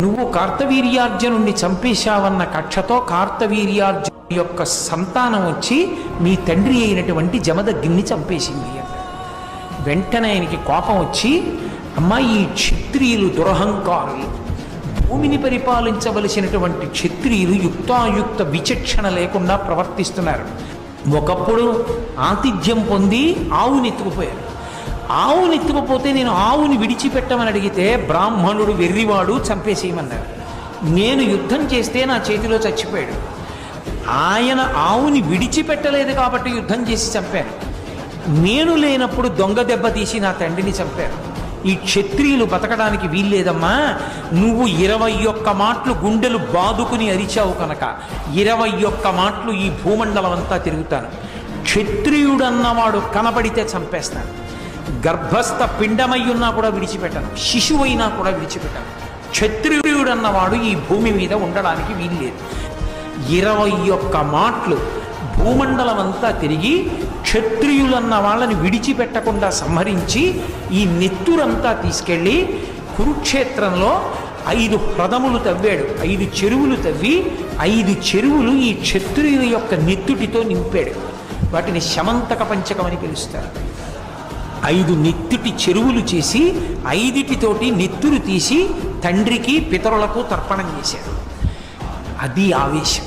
నువ్వు కార్తవీర్యార్జునుణ్ణి చంపేశావన్న కక్షతో కార్తవీర్యార్జును యొక్క సంతానం వచ్చి మీ తండ్రి అయినటువంటి జమదగ్ని చంపేసింది అన్నాడు. వెంటనే ఆయనకి కోపం వచ్చి, అమ్మా ఈ క్షత్రియులు దురహంకారులు, భూమిని పరిపాలించవలసినటువంటి క్షత్రియులు యుక్తాయుక్త విచక్షణ లేకుండా ప్రవర్తిస్తున్నారు. ఒకప్పుడు ఆతిథ్యం పొంది ఆవునెత్తుకుపోయారు. ఆవునెత్తుకుపోతే నేను ఆవుని విడిచిపెట్టమని అడిగితే బ్రాహ్మణుడు వెర్రివాడు చంపేసేయమన్నారు. నేను యుద్ధం చేస్తే నా చేతిలో చచ్చిపోయాడు. ఆయన ఆవుని విడిచిపెట్టలేదు కాబట్టి యుద్ధం చేసి చంపారు. నేను లేనప్పుడు దొంగ దెబ్బ తీసి నా తండ్రిని చంపారు. ఈ క్షత్రియులు బతకడానికి వీల్లేదమ్మా. నువ్వు 21 మాటలు గుండెలు బాదుకుని అరిచావు కనుక 21 మాటలు ఈ భూమండలం అంతా తిరుగుతాను. క్షత్రియుడన్నవాడు కనబడితే చంపేస్తాను. గర్భస్థ పిండమై ఉన్నా కూడా విడిచిపెట్టాను, శిశువైనా కూడా విడిచిపెట్టాను. క్షత్రియుడన్నవాడు ఈ భూమి మీద ఉండడానికి వీల్లేదు. 21 మాటలు భూమండలం అంతా తిరిగి క్షత్రియులన్న వాళ్ళని విడిచిపెట్టకుండా సంహరించి ఈ నెత్తురంతా తీసుకెళ్ళి కురుక్షేత్రంలో 5 హ్రదములు తవ్వాడు. 5 చెరువులు తవ్వి 5 చెరువులు ఈ క్షత్రియుల యొక్క నెత్తుటితో నింపాడు. వాటిని శమంతక పంచకం అని పిలుస్తారు. 5 నెత్తుటి చెరువులు చేసి 5 నెత్తురు తీసి తండ్రికి పితరులకు తర్పణం చేశాడు. అది ఆవేశం.